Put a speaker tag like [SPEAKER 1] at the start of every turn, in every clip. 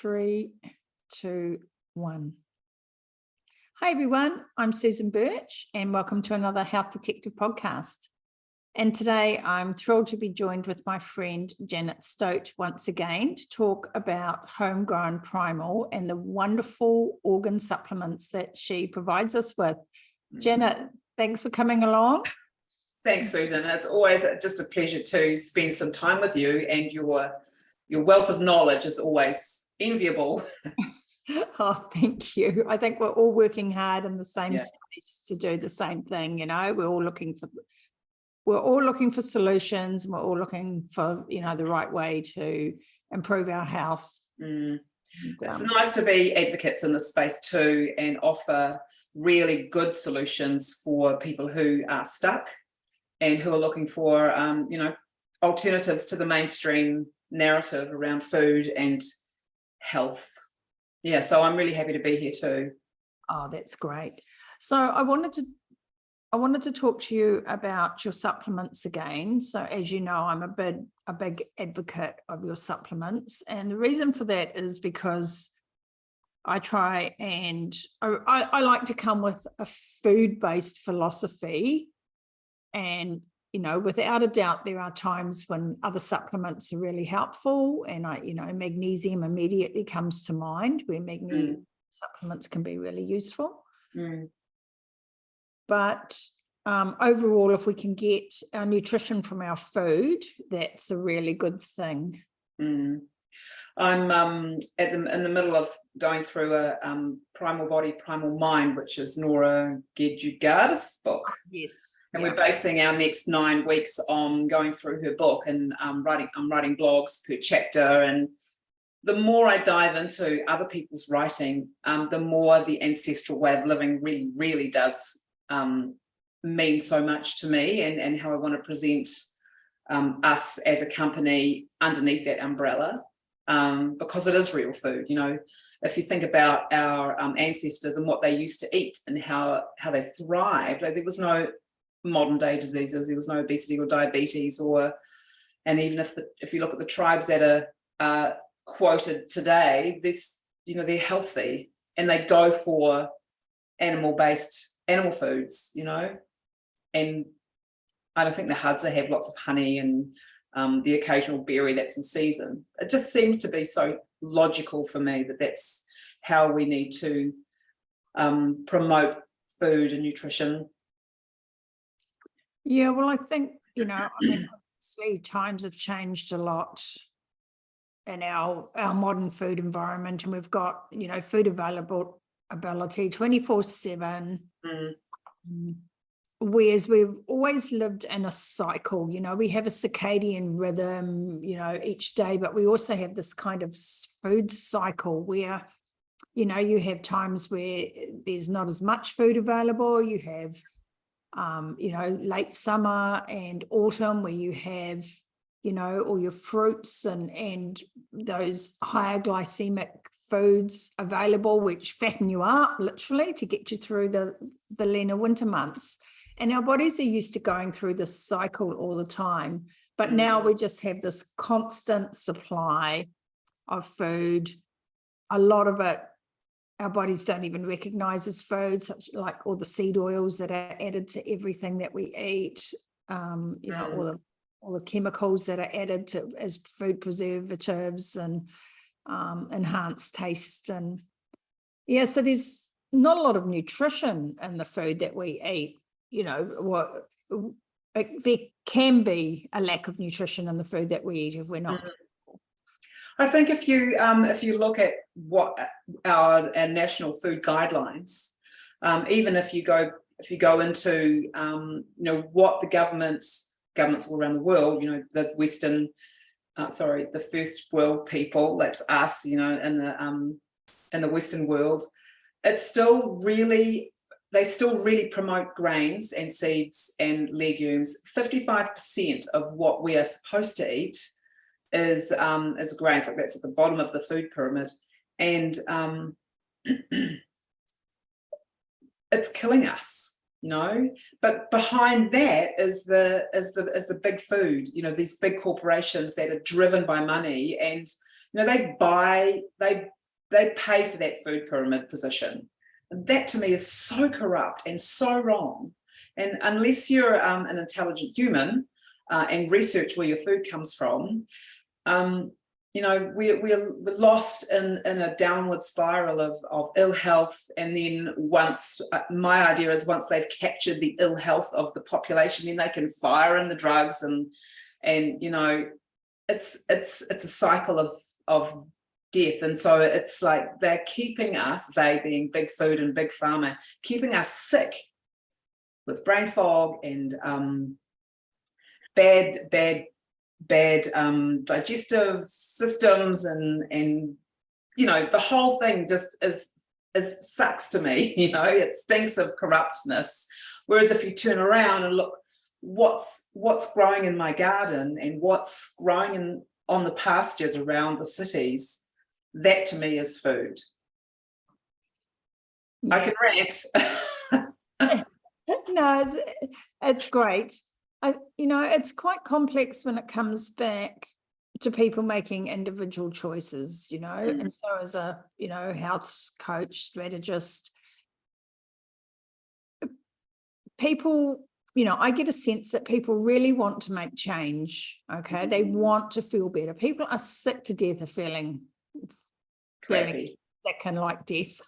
[SPEAKER 1] 3, 2, 1. Hi everyone, I'm Susan Birch and welcome to another Health Detective podcast. And today I'm thrilled to be joined with my friend Janet Stote once again to talk about homegrown primal and the wonderful organ supplements that she provides us with. Janet, thanks for coming along.
[SPEAKER 2] Thanks, Susan. It's always just a pleasure to spend some time with you, and your wealth of knowledge is always enviable.
[SPEAKER 1] Oh, thank you. I think we're all working hard in the same space to do the same thing. You know, we're all looking for solutions, and we're all looking for, the right way to improve our health.
[SPEAKER 2] It's nice to be advocates in this space too, and offer really good solutions for people who are stuck and who are looking for, alternatives to the mainstream narrative around food and health. Yeah, so I'm really happy to be here too.
[SPEAKER 1] Oh, that's great. So I wanted to talk to you about your supplements again. So as you know, I'm a big advocate of your supplements. And the reason for that is because I try and I like to come with a food-based philosophy. And, without a doubt, there are times when other supplements are really helpful. And magnesium immediately comes to mind, where magnesium supplements can be really useful. But overall, if we can get our nutrition from our food, that's a really good thing.
[SPEAKER 2] I'm in the middle of going through a Primal Body, Primal Mind, which is Nora Gedgaudas' book.
[SPEAKER 1] Yes.
[SPEAKER 2] And we're basing our next 9 weeks on going through her book, and I'm writing blogs per chapter. And the more I dive into other people's writing, the more the ancestral way of living really, really does mean so much to me, and how I want to present us as a company underneath that umbrella, because it is real food. If you think about our ancestors and what they used to eat and how they thrived, there was no modern day diseases, there was no obesity or diabetes, and even if you look at the tribes that are quoted today, they're healthy and they go for animal foods, and I don't think the Hadza have lots of honey and the occasional berry that's in season. It just seems to be so logical for me that that's how we need to promote food and nutrition.
[SPEAKER 1] Yeah, well, I think, obviously times have changed a lot in our modern food environment, and we've got, food availability 24/7. Whereas we've always lived in a cycle, we have a circadian rhythm, each day, but we also have this kind of food cycle where, you have times where there's not as much food available. You have, late summer and autumn where you have, all your fruits and those higher glycemic foods available, which fatten you up literally to get you through the leaner winter months. And our bodies are used to going through this cycle all the time. But now we just have this constant supply of food. A lot of it, our bodies don't even recognize as food, such like all the seed oils that are added to everything that we eat, all the chemicals that are added to as food preservatives and enhanced taste. And so there's not a lot of nutrition in the food that we eat. There can be a lack of nutrition in the food that we eat if we're not.
[SPEAKER 2] I think if you look at what our national food guidelines, even if you go into what the governments all around the world, the the first world people, that's us, in the Western world, they still really promote grains and seeds and legumes. 55% of what we are supposed to eat is grains. Like, that's at the bottom of the food pyramid, and it's killing us, But behind that is the big food, these big corporations that are driven by money, and they they pay for that food pyramid position. And that to me is so corrupt and so wrong. And unless you're an intelligent human and research where your food comes from, you know, we're lost in a downward spiral of ill health. And then once, my idea is once they've captured the ill health of the population, then they can fire in the drugs and you know, it's a cycle of death. And so it's like they're keeping us, they being big food and big pharma, keeping us sick with brain fog and bad digestive systems, and you know, the whole thing just is sucks to me. You know, it stinks of corruptness. Whereas if you turn around and look what's growing in my garden and what's growing on the pastures around the cities, that to me is food. Yeah. I can rant.
[SPEAKER 1] No, it's great. You know, it's quite complex when it comes back to people making individual choices, you know, and so as a, you know, health coach, strategist, people, you know, I get a sense that people really want to make change, okay? They want to feel better. People are sick to death of feeling
[SPEAKER 2] crappy,
[SPEAKER 1] that can like death.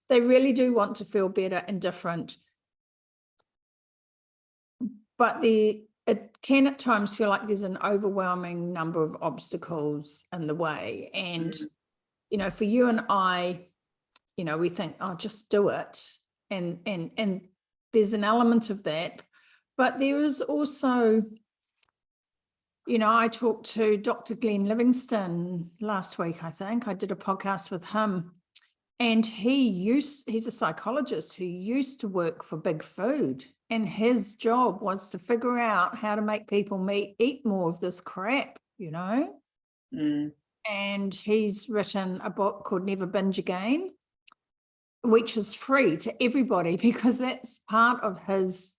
[SPEAKER 1] They really do want to feel better and different. But it can at times feel like there's an overwhelming number of obstacles in the way. And, you know, for you and I, you know, we think, oh, just do it. And there's an element of that. But there is also, you know, I talked to Dr. Glenn Livingston last week, I think. I did a podcast with him. And he's a psychologist who used to work for Big Food, and his job was to figure out how to make people eat more of this crap, you know? And he's written a book called Never Binge Again, which is free to everybody because that's part of his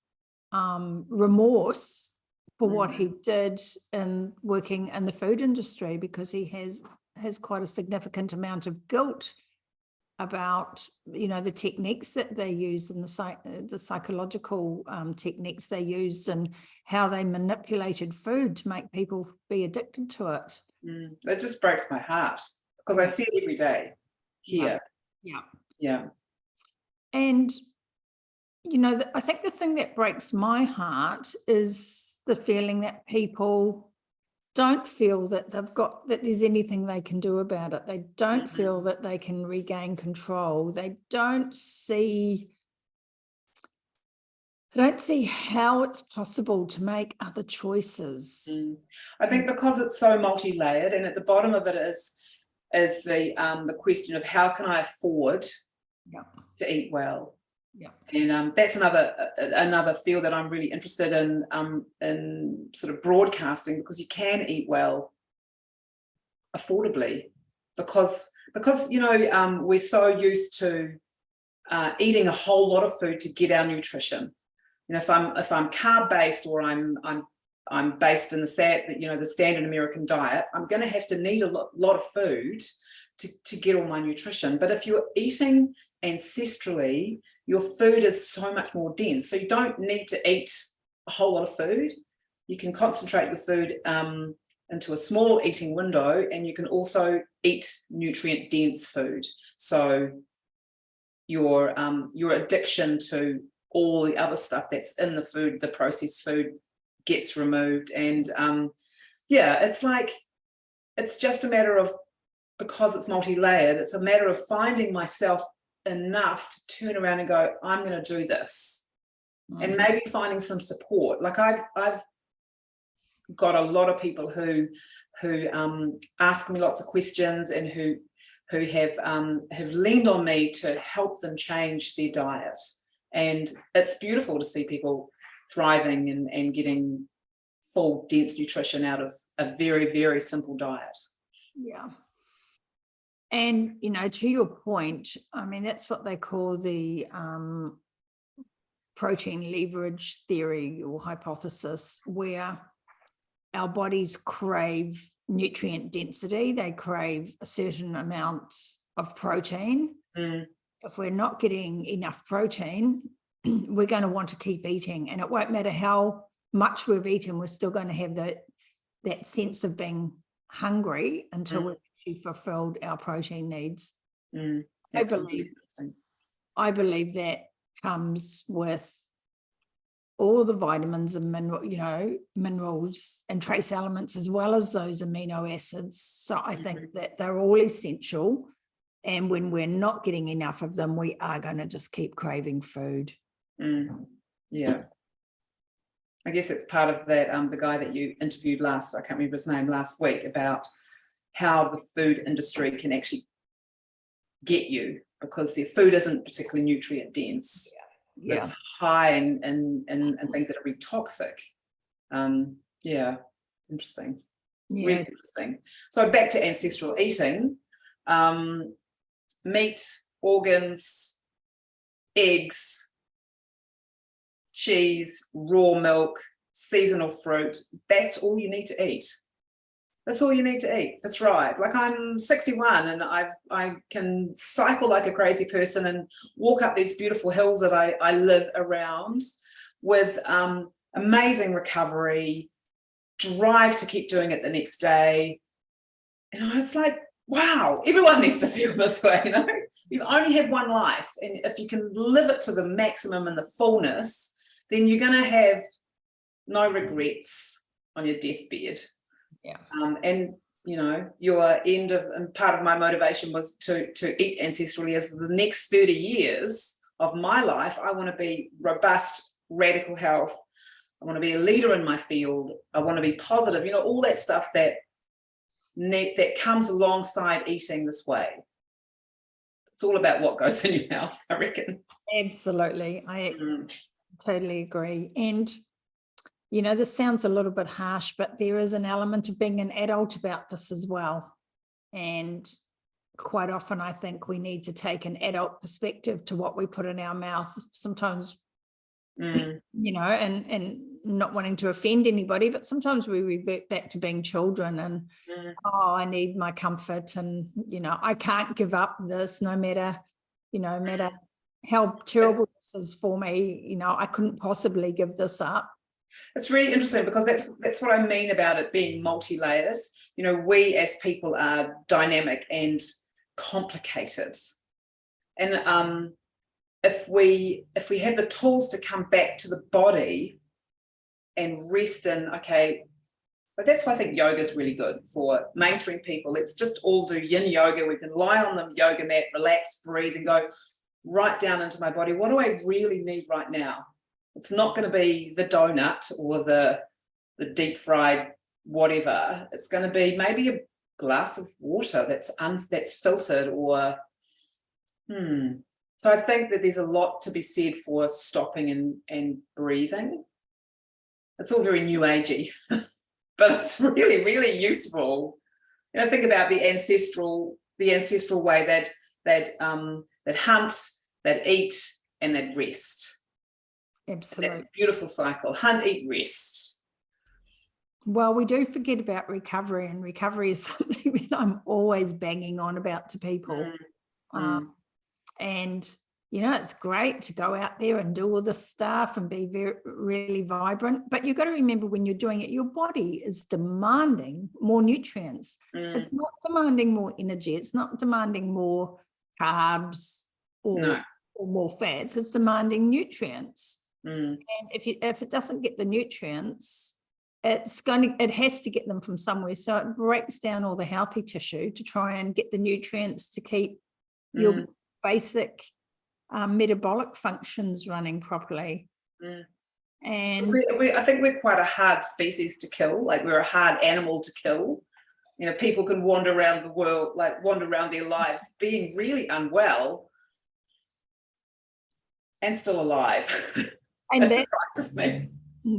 [SPEAKER 1] remorse for what he did in working in the food industry, because he has quite a significant amount of guilt about, you know, the techniques that they use and the psychological techniques they used and how they manipulated food to make people be addicted to it.
[SPEAKER 2] That just breaks my heart because I see it every day here. Yeah. And,
[SPEAKER 1] you know, I think the thing that breaks my heart is the feeling that people don't feel that that there's anything they can do about it. They don't feel that they can regain control. They don't see how it's possible to make other choices.
[SPEAKER 2] I think because it's so multi-layered, and at the bottom of it is the question of how can I afford to eat well. And that's another field that I'm really interested in sort of broadcasting, because you can eat well affordably, because you know, we're so used to eating a whole lot of food to get our nutrition. You know, if I'm carb based, or I'm based in the standard American diet, I'm going to have to need a lot of food to get all my nutrition. But if you're eating ancestrally, your food is so much more dense. So you don't need to eat a whole lot of food. You can concentrate your food into a small eating window, and you can also eat nutrient dense food. So your addiction to all the other stuff that's in the food, the processed food, gets removed. And it's like, it's just a matter of, because it's multi-layered, it's a matter of finding myself enough to turn around and go, I'm going to do this. And maybe finding some support. Like I've got a lot of people who ask me lots of questions, and who have leaned on me to help them change their diet. And it's beautiful to see people thriving and getting full, dense nutrition out of a very, very simple diet.
[SPEAKER 1] Yeah. And, you know, to your point, I mean, that's what they call the protein leverage theory or hypothesis, where our bodies crave nutrient density. They crave a certain amount of protein. If we're not getting enough protein, we're going to want to keep eating, and it won't matter how much we've eaten, we're still going to have that sense of being hungry until we've actually fulfilled our protein needs.
[SPEAKER 2] That's really interesting.
[SPEAKER 1] I believe that comes with all the vitamins and minerals and trace elements, as well as those amino acids. So I think that they're all essential. And when we're not getting enough of them, we are going to just keep craving food.
[SPEAKER 2] Yeah. I guess it's part of that, the guy that you interviewed I can't remember his name, last week, about how the food industry can actually get you, because their food isn't particularly nutrient dense.
[SPEAKER 1] Yeah.
[SPEAKER 2] It's high in things that are really toxic. Interesting.
[SPEAKER 1] Yeah.
[SPEAKER 2] Really interesting. So back to ancestral eating, meat, organs, eggs, cheese, raw milk, seasonal fruit, that's all you need to eat. That's all you need to eat. That's right. Like, I'm 61 and I can cycle like a crazy person and walk up these beautiful hills that I live around with amazing recovery, drive to keep doing it the next day. It's like, wow, everyone needs to feel this way, You only have one life, and if you can live it to the maximum and the fullness, then you're going to have no regrets on your deathbed.
[SPEAKER 1] Yeah.
[SPEAKER 2] And your end of, and part of my motivation was to eat ancestrally, as the next 30 years of my life, I want to be robust, radical health. I want to be a leader in my field. I want to be positive, all that stuff that comes alongside eating this way. It's all about what goes in your mouth, I reckon.
[SPEAKER 1] Absolutely. I totally agree. And this sounds a little bit harsh, but there is an element of being an adult about this as well. And quite often I think we need to take an adult perspective to what we put in our mouth. Sometimes, and not wanting to offend anybody, but sometimes we revert back to being children and, I need my comfort, and, I can't give up this no matter how terrible this is for me. I couldn't possibly give this up.
[SPEAKER 2] It's really interesting, because that's what I mean about it being multi-layered. We as people are dynamic and complicated, and if we have the tools to come back to the body and rest in, but that's why I think yoga is really good for mainstream people. Let's just all do yin yoga. We can lie on the yoga mat, relax, breathe, and go right down into my body. What do I really need right now? It's not going to be the donut or the deep fried whatever. It's going to be maybe a glass of water that's filtered, or So I think that there's a lot to be said for stopping and breathing. It's all very new agey, but it's really, really useful. Think about the ancestral way that hunt, that eat, and that rest.
[SPEAKER 1] Absolutely.
[SPEAKER 2] That beautiful cycle: hunt, eat, rest.
[SPEAKER 1] Well, we do forget about recovery, and recovery is something that I'm always banging on about to people. And it's great to go out there and do all this stuff and be really vibrant, but you've got to remember, when you're doing it, your body is demanding more nutrients. It's not demanding more energy. It's not demanding more carbs or more fats. It's demanding nutrients. And if it doesn't get the nutrients, it has to get them from somewhere. So it breaks down all the healthy tissue to try and get the nutrients to keep your basic metabolic functions running properly. And
[SPEAKER 2] I think we're quite a hard species to kill. Like, we're a hard animal to kill. People can wander around the world, wander around their lives being really unwell and still alive. And that surprises me.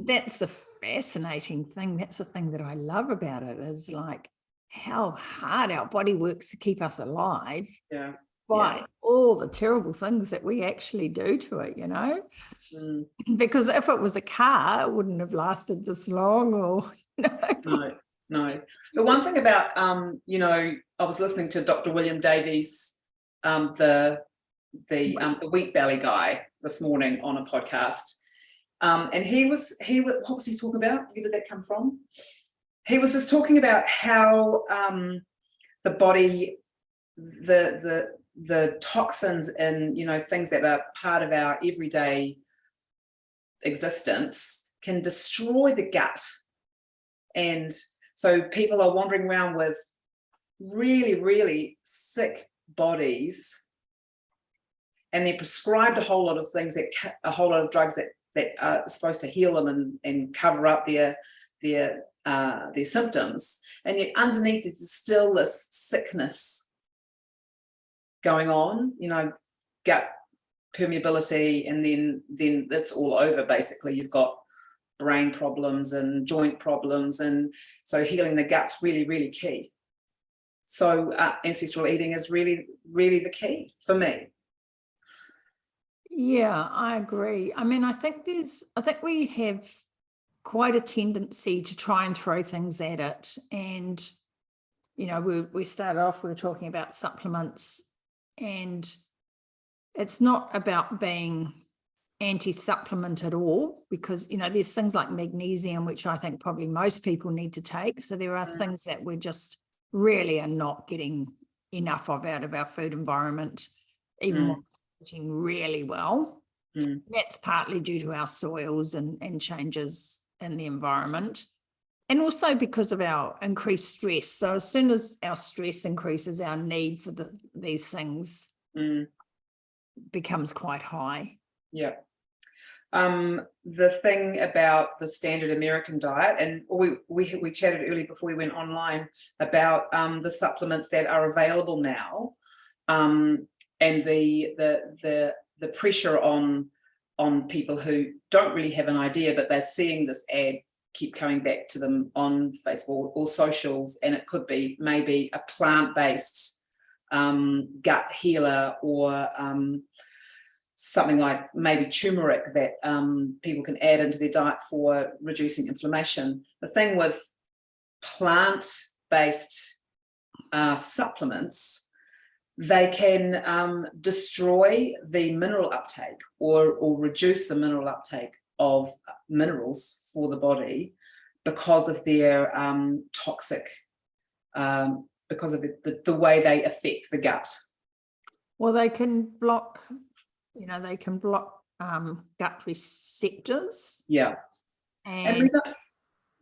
[SPEAKER 1] That's the fascinating thing. That's the thing that I love about it, is like how hard our body works to keep us alive.
[SPEAKER 2] Yeah.
[SPEAKER 1] By all the terrible things that we actually do to it, because if it was a car, it wouldn't have lasted this long, or
[SPEAKER 2] No. The one thing about, I was listening to Dr. William Davies, the wheat belly guy this morning on a podcast. And what was he talking about? Where did that come from? He was just talking about how the body, the toxins in, things that are part of our everyday existence can destroy the gut. And so people are wandering around with really, really sick bodies, and they're prescribed a whole lot of things, a whole lot of drugs that are supposed to heal them and cover up their symptoms, and yet underneath is still this sickness going on, gut permeability, and then it's all over. Basically, you've got brain problems and joint problems, and so healing the gut's really, really key. So ancestral eating is really, really the key for me.
[SPEAKER 1] Yeah, I agree. I mean, I think we have quite a tendency to try and throw things at it. And, we started off, we were talking about supplements, and it's not about being anti-supplement at all, because, there's things like magnesium, which I think probably most people need to take. So there are things that we're just really are not getting enough of out of our food environment, even when we're eating really well. That's partly due to our soils and changes in the environment, and also because of our increased stress. So as soon as our stress increases, our need for these things becomes quite high.
[SPEAKER 2] Yeah. The thing about the standard American diet, and we chatted earlier before we went online about the supplements that are available now, and the pressure on people who don't really have an idea, but they're seeing this ad keep coming back to them on Facebook or socials, and it could be maybe a plant-based gut healer, or something like maybe turmeric that people can add into their diet for reducing inflammation. The thing with plant-based supplements, they can destroy the mineral uptake or reduce the mineral uptake of minerals for the body because of their toxic, because of the way they affect the gut.
[SPEAKER 1] Well, they can block gut receptors.
[SPEAKER 2] Yeah. And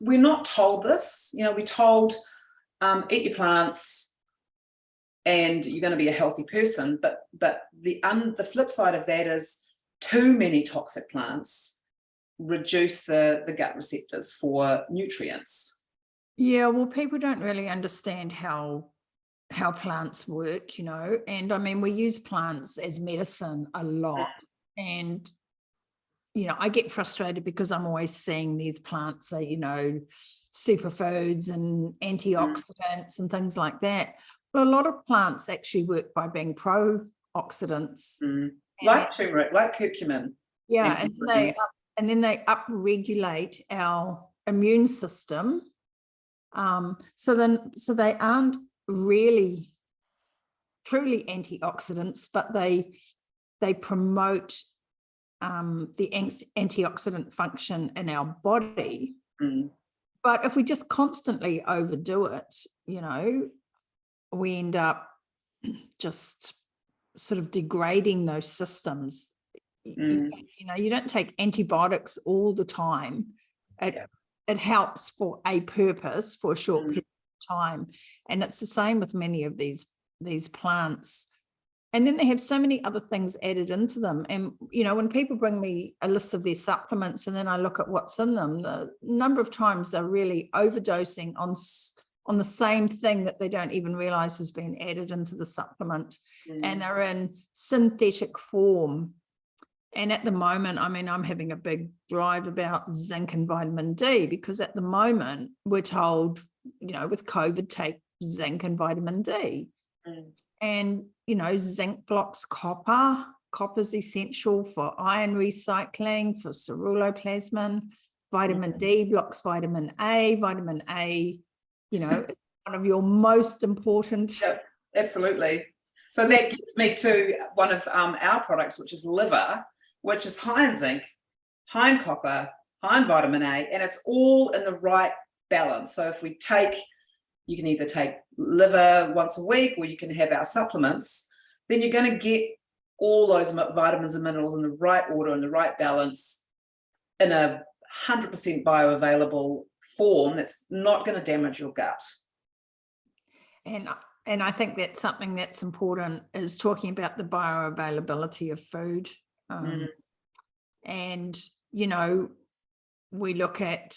[SPEAKER 2] we're not told this. We're told eat your plants and you're going to be a healthy person. But the flip side of that is too many toxic plants reduce the gut receptors for nutrients.
[SPEAKER 1] Yeah, well, people don't really understand how plants work, and I mean, we use plants as medicine a lot, and I get frustrated because I'm always seeing these plants are, superfoods and antioxidants and things like that. Well, a lot of plants actually work by being pro-oxidants,
[SPEAKER 2] like turmeric, like curcumin.
[SPEAKER 1] Yeah, and then they upregulate our immune system. So they aren't really truly antioxidants, but they promote the antioxidant function in our body. But if we just constantly overdo it, we end up just sort of degrading those systems. You don't take antibiotics all the time. It helps for a purpose for a short period of time, and it's the same with many of these plants. And then they have so many other things added into them. And when people bring me a list of their supplements and then I look at what's in them, the number of times they're really overdosing on the same thing that they don't even realize has been added into the supplement, and they're in synthetic form. And at the moment, I mean, I'm having a big drive about zinc and vitamin D, because at the moment we're told, with COVID, take zinc and vitamin D. And, zinc blocks copper. Copper is essential for iron recycling, for ceruloplasmin. Vitamin D blocks vitamin A. Vitamin A, you know, is one of your most important.
[SPEAKER 2] Yep, absolutely. So that gets me to one of our products, which is liver, which is high in zinc, high in copper, high in vitamin A, and it's all in the right balance. So if we take, you can either take liver once a week, or you can have our supplements, then you're going to get all those vitamins and minerals in the right order, in the right balance, in a 100% bioavailable form that's not going to damage your gut.
[SPEAKER 1] And I think that's something that's important, is talking about the bioavailability of food. And, you know, we look at,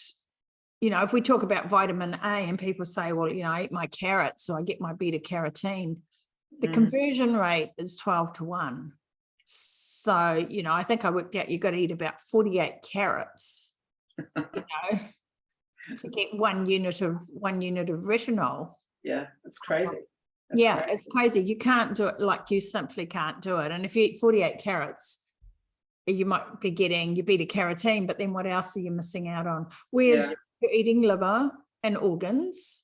[SPEAKER 1] you know, if we talk about vitamin A and people say, well, you know, I eat my carrots, so I get my beta carotene, the conversion rate is 12-1. So, you know, I think I worked out you've got to eat about 48 carrots, you know, to get 1 unit of retinol.
[SPEAKER 2] Yeah, it's crazy. That's crazy.
[SPEAKER 1] It's crazy. You can't do it, like, you simply can't do it. And if you eat 48 carrots, you might be getting your beta carotene, but then what else are you missing out on? Whereas you're eating liver and organs,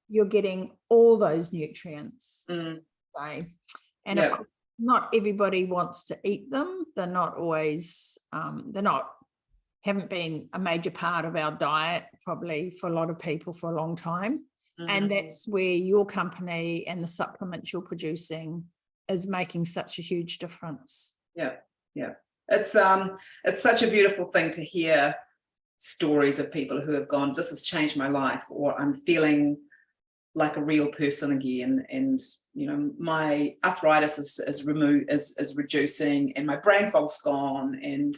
[SPEAKER 1] you're getting all those nutrients. So, and of course, not everybody wants to eat them. They're not always, haven't been a major part of our diet, probably for a lot of people for a long time. And that's where your company and the supplements you're producing is making such a huge difference. Yeah.
[SPEAKER 2] It's such a beautiful thing to hear stories of people who have gone, this has changed my life, or I'm feeling like a real person again, and you know, my arthritis is reducing, and my brain fog's gone, and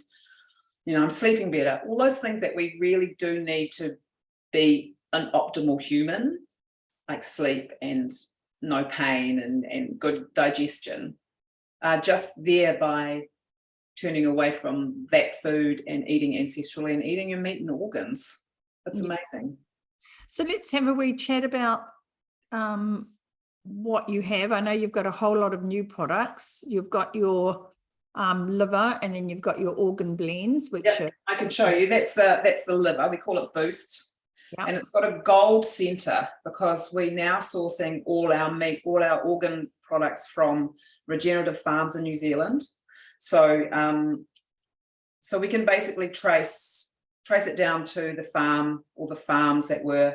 [SPEAKER 2] you know, I'm sleeping better. All those things that we really do need to be an optimal human, like sleep and no pain and good digestion, are just there by turning away from that food and eating ancestrally and eating your meat and organs. It's amazing.
[SPEAKER 1] So let's have a wee chat about what you have. I know you've got a whole lot of new products. You've got your liver, and then you've got your organ blends, which
[SPEAKER 2] I can show you. That's the liver. We call it Boost.
[SPEAKER 1] Yep.
[SPEAKER 2] And it's got a gold center, because we're now sourcing all our meat, all our organ products from regenerative farms in New Zealand. So so we can basically trace it down to the farm, or the farms that were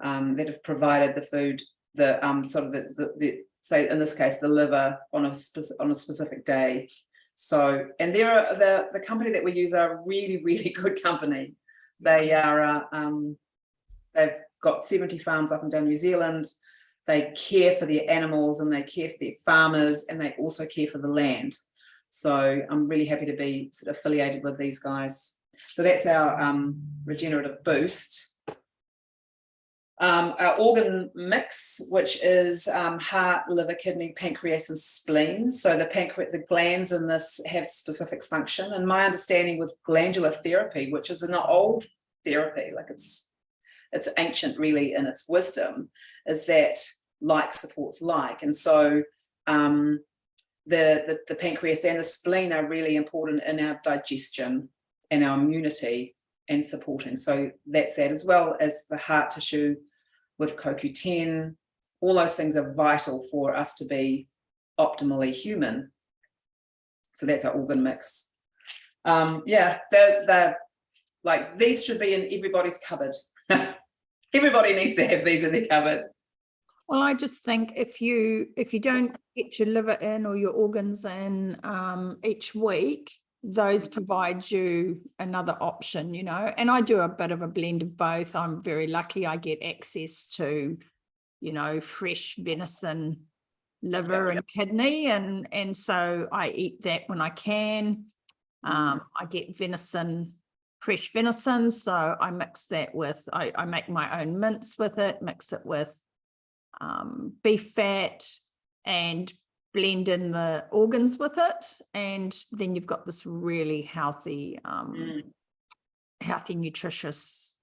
[SPEAKER 2] that have provided the food, the sort of the say in this case the liver on a specific day. So, and the company that we use are a really, really good company. They are they've got 70 farms up and down New Zealand. They care for their animals, and they care for their farmers, and they also care for the land. So I'm really happy to be sort of affiliated with these guys. So that's our regenerative Boost. Our organ mix, which is heart, liver, kidney, pancreas, and spleen. So the glands in this have specific function. And my understanding with glandular therapy, which is an old therapy, like it's ancient really in its wisdom, is that like supports like. And so the pancreas and the spleen are really important in our digestion and our immunity and supporting. So that's that, as well as the heart tissue with CoQ10. All those things are vital for us to be optimally human. So that's our organ mix. They're like, these should be in everybody's cupboard. Everybody needs to have these in their cupboard.
[SPEAKER 1] Well, I just think if you don't get your liver in or your organs in each week, those provide you another option, you know. And I do a bit of a blend of both. I'm very lucky I get access to, you know, fresh venison, liver and kidney, and so I eat that when I can. I get venison, fresh venison, so I mix that with, I make my own mince with it, mix it with beef fat, and blend in the organs with it, and then you've got this really healthy nutritious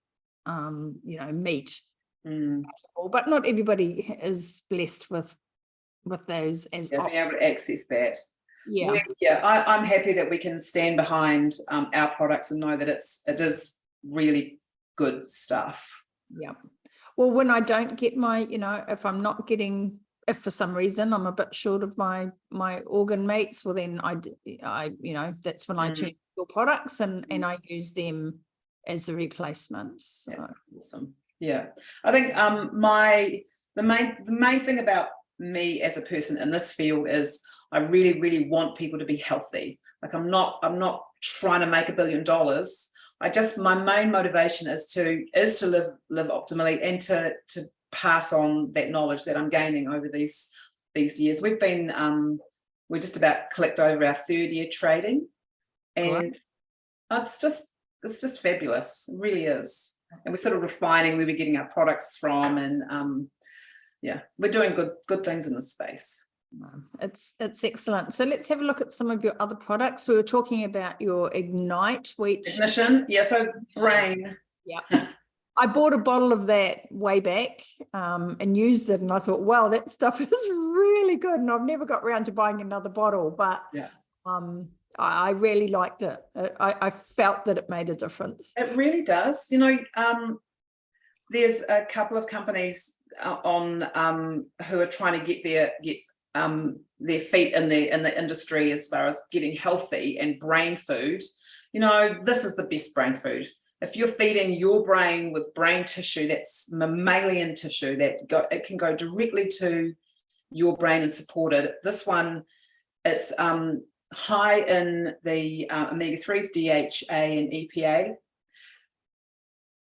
[SPEAKER 1] you know, meat. But not everybody is blessed with those as
[SPEAKER 2] being able to access that.
[SPEAKER 1] Yeah.
[SPEAKER 2] I'm happy that we can stand behind our products and know that it is really good stuff.
[SPEAKER 1] Yeah. Well, when I don't get my, if I'm not getting, if for some reason I'm a bit short of my organ mates, well then I that's when I turn to your products and I use them as the replacements. So.
[SPEAKER 2] Yeah, awesome. Yeah, I think the main thing about me as a person in this field is I really want people to be healthy. Like I'm not trying to make $1 billion. My main motivation is to live optimally and to pass on that knowledge that I'm gaining over these years. We're just about clicked over our 3rd year trading, and it's just fabulous. It really is. And we're sort of refining where we're getting our products from, and we're doing good things in this space.
[SPEAKER 1] It's excellent. So let's have a look at some of your other products. We were talking about your Ignite, which
[SPEAKER 2] Ignition, so brain.
[SPEAKER 1] Yeah. I bought a bottle of that way back and used it, and I thought, wow, that stuff is really good. And I've never got around to buying another bottle, but I really liked it. I felt that it made a difference.
[SPEAKER 2] It really does. There's a couple of companies on who are trying to get their feet in the industry as far as getting healthy and brain food. This is the best brain food. If you're feeding your brain with brain tissue, that's mammalian tissue it can go directly to your brain and support it. This one, it's high in the omega-3s, DHA and EPA.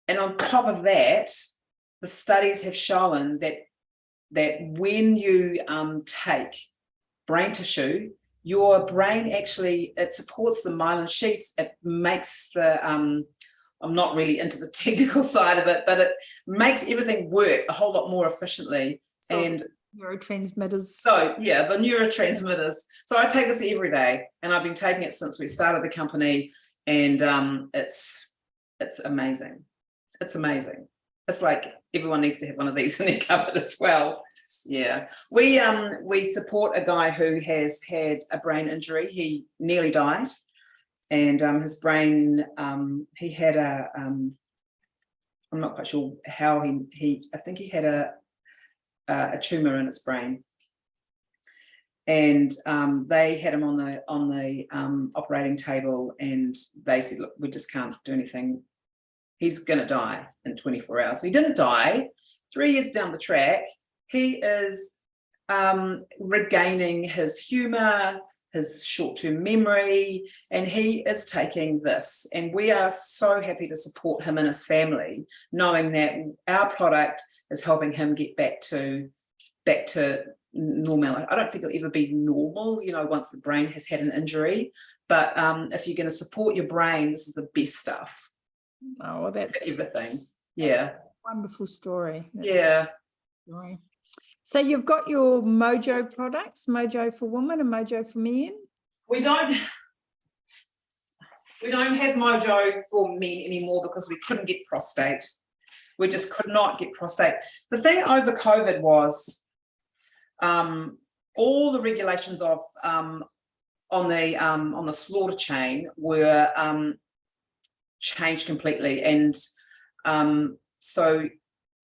[SPEAKER 2] And on top of that, the studies have shown that when you take brain tissue, your brain actually, it supports the myelin sheaths. It makes I'm not really into the technical side of it, but it makes everything work a whole lot more efficiently.
[SPEAKER 1] So
[SPEAKER 2] and
[SPEAKER 1] neurotransmitters.
[SPEAKER 2] So the neurotransmitters. So I take this every day, and I've been taking it since we started the company, and it's amazing. It's amazing. It's like everyone needs to have one of these in their cupboard as well. Yeah, we support a guy who has had a brain injury. He nearly died, and his brain, he had I'm not quite sure how I think he had a tumor in his brain, and they had him on the operating table, and they said, look, we just can't do anything. He's going to die in 24 hours. He didn't die. 3 years down the track, he is regaining his humor, his short-term memory, and he is taking this. And we are so happy to support him and his family, knowing that our product is helping him get back to normal. I don't think it'll ever be normal, once the brain has had an injury. But if you're going to support your brain, this is the best stuff.
[SPEAKER 1] Oh, well, that's
[SPEAKER 2] everything. Yeah,
[SPEAKER 1] that's a wonderful story.
[SPEAKER 2] Story.
[SPEAKER 1] So you've got your Mojo products, Mojo for women and Mojo for men.
[SPEAKER 2] We don't have Mojo for men anymore because we couldn't get prostate. We just could not get prostate. The thing over COVID was all the regulations of on the slaughter chain were changed completely, and so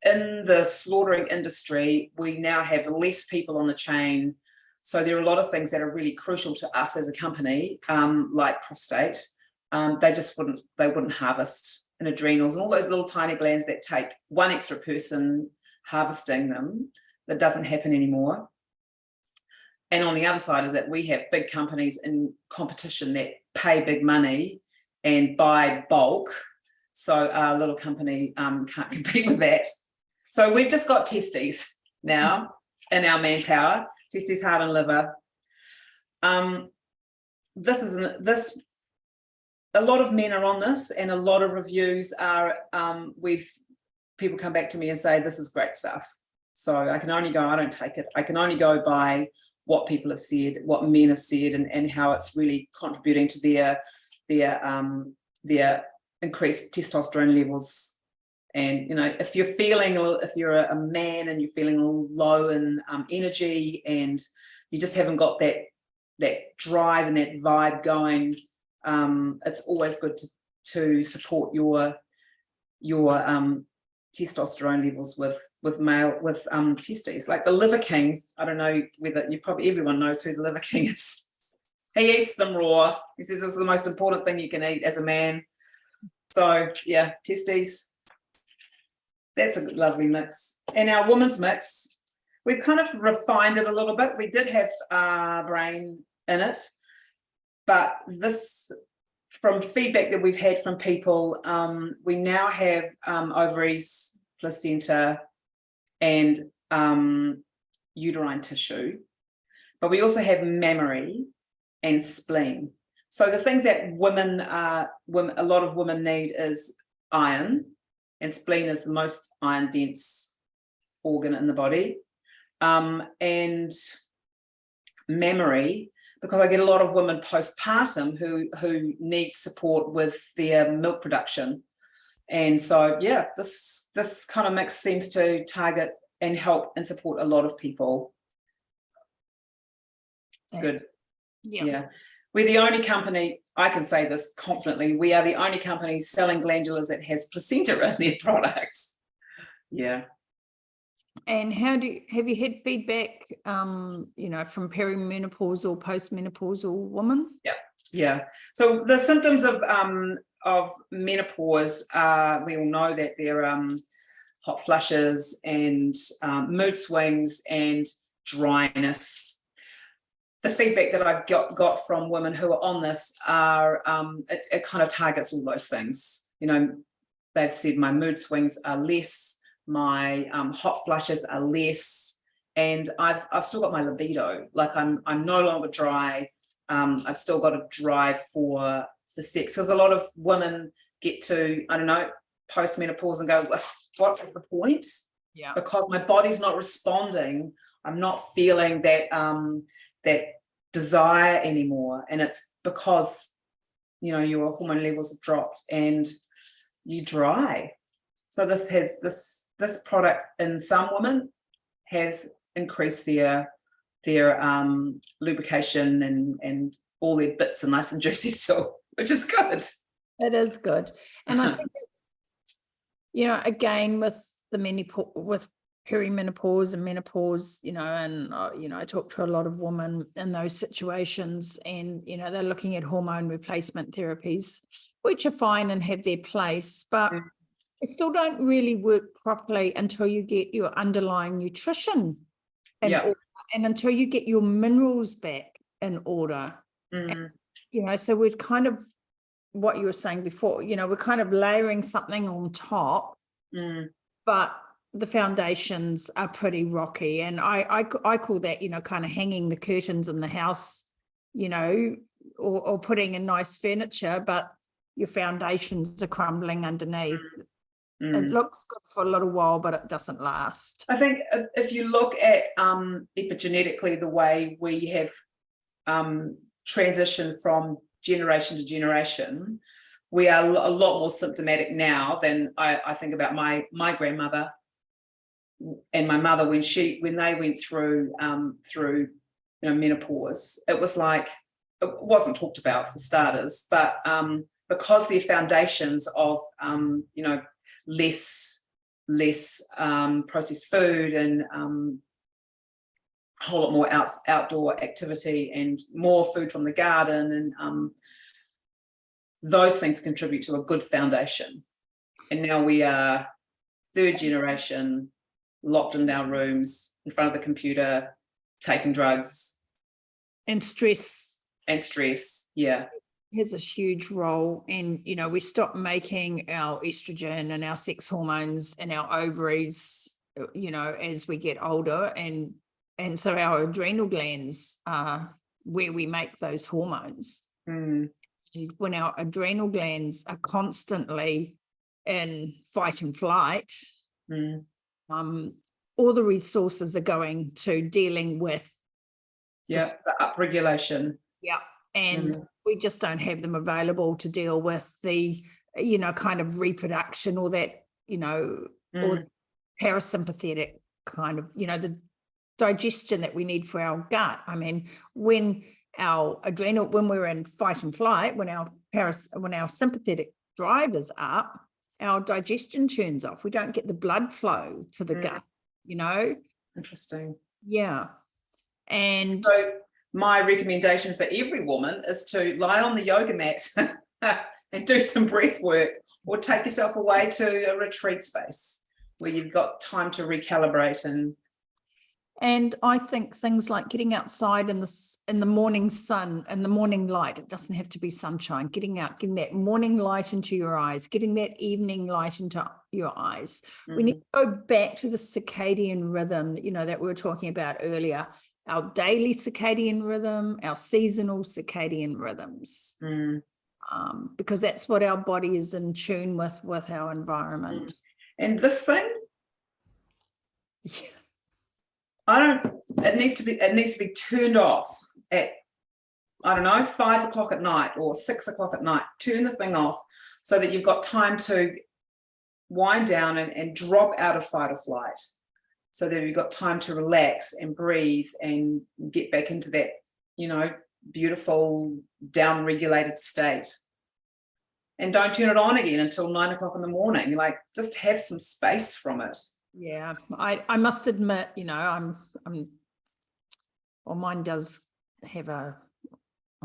[SPEAKER 2] in the slaughtering industry we now have less people on the chain, so there are a lot of things that are really crucial to us as a company, like prostate. They wouldn't harvest in adrenals and all those little tiny glands that take one extra person harvesting them. That doesn't happen anymore. And on the other side is that we have big companies in competition that pay big money and buy bulk, so our little company can't compete with that. So we've just got testes now in our manpower, testes, heart and liver. This a lot of men are on this, and a lot of reviews are people come back to me and say this is great stuff. So I can only go, I don't take it, I can only go by what people have said, what men have said, and how it's really contributing to their increased testosterone levels. And if you're a man and you're feeling low in energy, and you just haven't got that drive and that vibe going, it's always good to support your your testosterone levels with male testes. Like the Liver King, I don't know whether everyone knows who the Liver King is. He eats them raw. He says it's the most important thing you can eat as a man. So yeah, testes. That's a good, lovely mix. And our women's mix, we've kind of refined it a little bit. We did have brain in it, but this, from feedback that we've had from people, we now have ovaries, placenta, and uterine tissue, but we also have mammary and spleen. So the things that a lot of women need is iron, and spleen is the most iron dense organ in the body, and mammary, because I get a lot of women postpartum who need support with their milk production. And so, yeah, this kind of mix seems to target and help and support a lot of people. It's good. Yeah. We're the only company, I can say this confidently, we are the only company selling glandulars that has placenta in their product. Yeah.
[SPEAKER 1] And have you had feedback, from perimenopausal, postmenopausal women?
[SPEAKER 2] Yeah. So the symptoms of menopause, we all know that there are hot flushes and mood swings and dryness. The feedback that I've got from women who are on this are it kind of targets all those things. They've said my mood swings are less, my hot flushes are less, and I've still got my libido. Like I'm no longer dry. I've still got a drive for sex, because a lot of women get to, I don't know, postmenopause and go, what is the point? Yeah. Because my body's not responding. I'm not feeling that desire anymore, and it's because your hormone levels have dropped and you're dry. So this product in some women has increased their lubrication and all their bits are nice and juicy still, which is good. It is good.
[SPEAKER 1] And I think it's, again, with perimenopause and menopause, I talk to a lot of women in those situations, and they're looking at hormone replacement therapies, which are fine and have their place, but it still don't really work properly until you get your underlying nutrition in order, and until you get your minerals back in order. And, so we're kind of, what you were saying before, we're kind of layering something on top, but the foundations are pretty rocky, and I call that kind of hanging the curtains in the house, or putting in nice furniture, but your foundations are crumbling underneath. It looks good for a little while, but it doesn't last.
[SPEAKER 2] I think if you look at epigenetically, the way we have transitioned from generation to generation, we are a lot more symptomatic now than I think about my grandmother and my mother when they went through menopause. It was like, it wasn't talked about for starters, but because their foundations of less processed food and a whole lot more outdoor activity and more food from the garden, and those things contribute to a good foundation. And now we are third generation, locked in our rooms in front of the computer, taking drugs.
[SPEAKER 1] And stress.
[SPEAKER 2] Yeah.
[SPEAKER 1] Has a huge role. And, we stop making our estrogen and our sex hormones and our ovaries, as we get older. And so our adrenal glands are where we make those hormones. And when our adrenal glands are constantly in fight and flight, all the resources are going to dealing with
[SPEAKER 2] the upregulation.
[SPEAKER 1] Yeah. And we just don't have them available to deal with the, kind of reproduction or that, or the parasympathetic kind of, the digestion that we need for our gut. I mean, when we're in fight and flight, when our sympathetic drive is up our digestion turns off. We don't get the blood flow to the gut, you know?
[SPEAKER 2] Interesting.
[SPEAKER 1] Yeah. And
[SPEAKER 2] So my recommendation for every woman is to lie on the yoga mat and do some breath work, or take yourself away to a retreat space where you've got time to recalibrate.
[SPEAKER 1] And I think things like getting outside in the morning sun and the morning light, it doesn't have to be sunshine, getting out, getting that morning light into your eyes, getting that evening light into your eyes. We need to go back to the circadian rhythm, you know, that we were talking about earlier, our daily circadian rhythm, our seasonal circadian rhythms, because that's what our body is in tune with our environment.
[SPEAKER 2] And this thing,
[SPEAKER 1] Yeah.
[SPEAKER 2] it needs to be turned off at, I don't know, 5 o'clock at night or 6 o'clock at night. Turn the thing off so that you've got time to wind down and drop out of fight or flight, so that you've got time to relax and breathe and get back into that, you know, beautiful down-regulated state. And don't turn it on again until 9 o'clock in the morning. Like, just have some space from it.
[SPEAKER 1] Yeah, I must admit, you know, well, mine does have I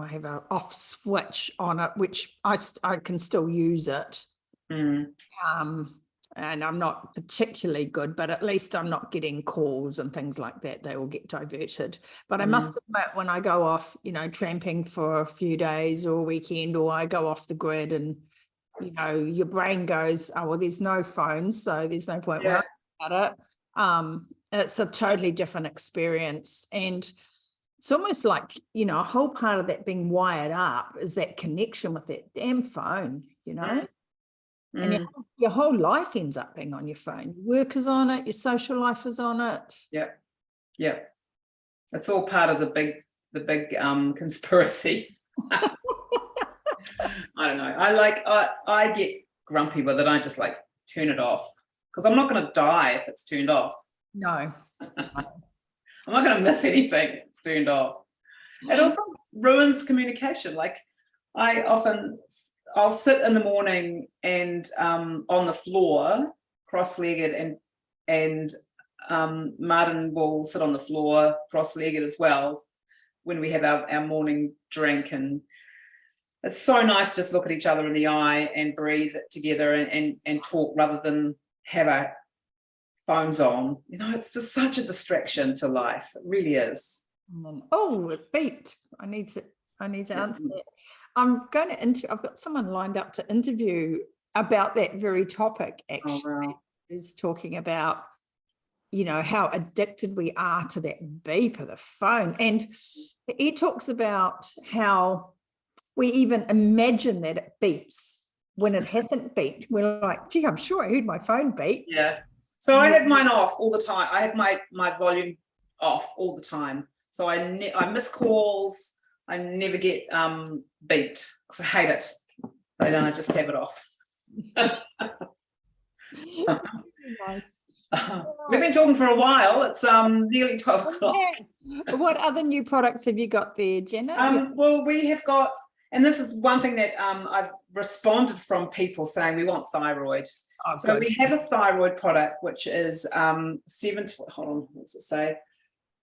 [SPEAKER 1] have a off switch on it, which I can still use it. And I'm not particularly good, but at least I'm not getting calls and things like that. They all get diverted. But I must admit, when I go off, you know, tramping for a few days or a weekend, or I go off the grid, and, you know, your brain goes, oh, well, there's no phones, so there's no point worrying about it. It's a totally different experience. And it's almost like, you know, a whole part of that being wired up is that connection with that damn phone, you know. And your whole life ends up being on your phone. Your work is on it, your social life is on it.
[SPEAKER 2] Yeah. It's all part of the big conspiracy. I don't know. I get grumpy with it. I just like turn it off, because I'm not going to die if it's turned off.
[SPEAKER 1] No.
[SPEAKER 2] I'm not going to miss anything if it's turned off. It also ruins communication. Like, I'll sit in the morning and on the floor, cross-legged, and Martin will sit on the floor, cross-legged as well, when we have our morning drink. And it's so nice to just look at each other in the eye and breathe together and talk, rather than have our phones on. You know, it's just such a distraction to life. It really is.
[SPEAKER 1] Oh, it beeped. I need to answer that. I'm going to I've got someone lined up to interview about that very topic, actually.
[SPEAKER 2] Oh, wow.
[SPEAKER 1] Who's talking about, you know, how addicted we are to that beep of the phone. And he talks about how we even imagine that it beeps when it hasn't beeped. We're like, gee, I'm sure I heard my phone beep.
[SPEAKER 2] Yeah. So I have mine off all the time. I have my volume off all the time. So I miss calls. I never get beeped, because I hate it. So I just have it off.
[SPEAKER 1] Nice.
[SPEAKER 2] We've been talking for a while. It's nearly 12 o'clock.
[SPEAKER 1] Yeah. What other new products have you got there, Jenna?
[SPEAKER 2] Well, we have got, and this is one thing that I've responded from people saying we want thyroid. So we have a thyroid product, which is hold on, what does it say?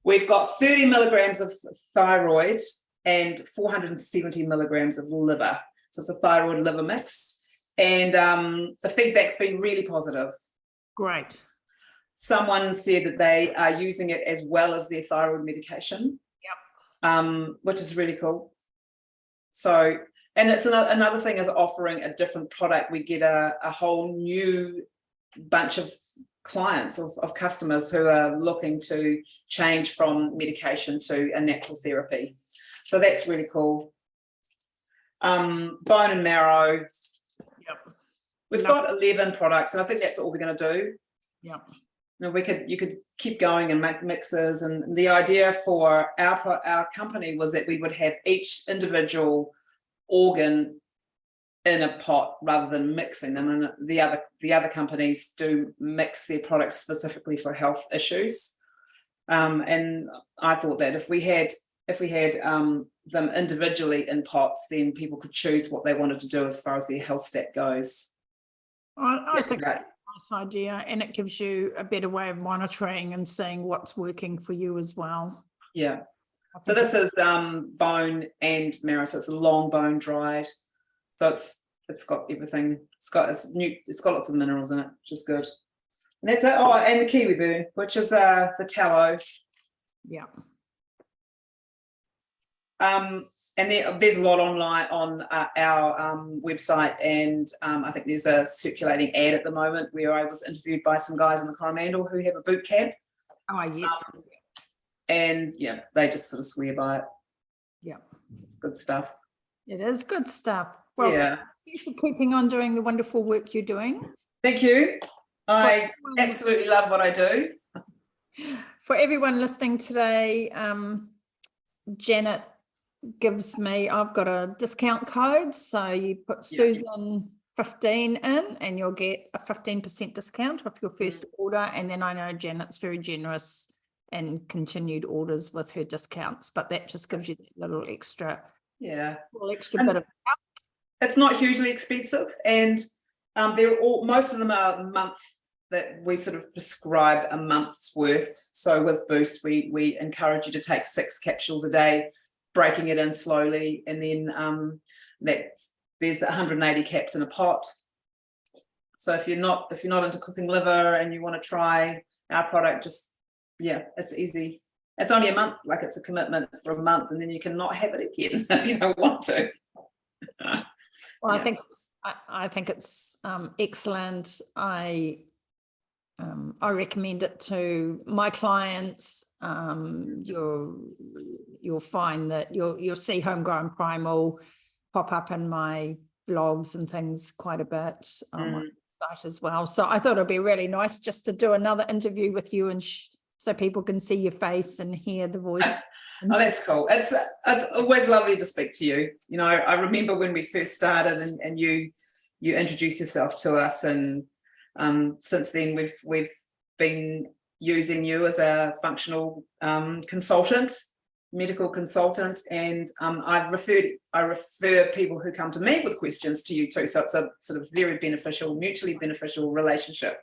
[SPEAKER 2] We've got 30 milligrams of thyroid and 470 milligrams of liver. So it's a thyroid liver mix. And the feedback's been really positive.
[SPEAKER 1] Great.
[SPEAKER 2] Someone said that they are using it as well as their thyroid medication. Which is really cool. So, and it's another thing is offering a different product. We get a whole new bunch of clients, of customers who are looking to change from medication to a natural therapy. So that's really cool. Bone and marrow. We've got 11 products, and I think that's all we're going to do. You know, you could keep going and make mixes. And the idea for our company was that we would have each individual organ in a pot rather than mixing them. And the other companies do mix their products specifically for health issues. And I thought that if we had them individually in pots, then people could choose what they wanted to do as far as their health stat goes.
[SPEAKER 1] I think
[SPEAKER 2] Great.
[SPEAKER 1] that's a nice idea, and it gives you a better way of monitoring and seeing what's working for you as well.
[SPEAKER 2] Yeah.
[SPEAKER 1] I
[SPEAKER 2] So
[SPEAKER 1] think
[SPEAKER 2] this is bone and marrow, so it's a long bone dried. So it's got everything. It's got lots of minerals in it, which is good. And that's it. Oh, and the kiwi burn, which is the tallow.
[SPEAKER 1] yeah.
[SPEAKER 2] And there's a lot online on our website, and I think there's a circulating ad at the moment where I was interviewed by some guys in the Coromandel who have a boot camp.
[SPEAKER 1] Oh, yes.
[SPEAKER 2] And yeah, they just sort of swear by it.
[SPEAKER 1] Yeah.
[SPEAKER 2] It's good stuff.
[SPEAKER 1] It is good stuff. Well,
[SPEAKER 2] Yeah.
[SPEAKER 1] thank you for keeping on doing the wonderful work you're doing.
[SPEAKER 2] Thank you. I absolutely love what I do.
[SPEAKER 1] For everyone listening today, Janet gives me, I've got a discount code, so you put Susan 15 in and you'll get a 15% discount off your first order. And then I know Janet's very generous and continued orders with her discounts, but that just gives you that little extra bit of help.
[SPEAKER 2] It's not hugely expensive, and most of them are a month that we sort of prescribe a month's worth. So with Boost, we encourage you to take 6 capsules a day, breaking it in slowly, and then there's 180 caps in a pot. So if you're not into cooking liver and you want to try our product, it's easy. It's only a month, like it's a commitment for a month, and then you can not have it again if you don't want to.
[SPEAKER 1] Well, I think it's excellent. I recommend it to my clients. You'll find that you'll see Homegrown Primal pop up in my blogs and things quite a bit on my site as well. So I thought it'd be really nice just to do another interview with you, and so people can see your face and hear the voice.
[SPEAKER 2] Oh, that's cool. It's always lovely to speak to you. You know, I remember when we first started, and you introduced yourself to us, and since then we've been using you as a functional consultant, medical consultant, and I refer people who come to me with questions to you too. So it's a sort of very beneficial, mutually beneficial relationship.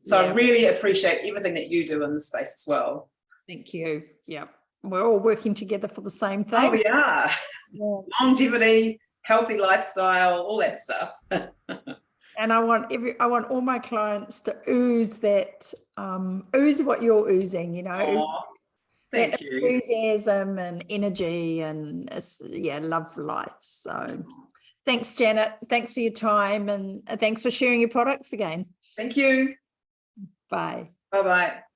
[SPEAKER 2] So I really appreciate everything that you do in this space as well.
[SPEAKER 1] Thank you. Yeah, we're all working together for the same thing.
[SPEAKER 2] Oh, we are. Yeah. Longevity, healthy lifestyle, all that stuff.
[SPEAKER 1] And I want all my clients to ooze that, ooze what you're oozing, you know.
[SPEAKER 2] Aww, thank you.
[SPEAKER 1] Enthusiasm and energy, and love for life. So thanks, Janet. Thanks for your time, and thanks for sharing your products again.
[SPEAKER 2] Thank you.
[SPEAKER 1] Bye.
[SPEAKER 2] Bye-bye.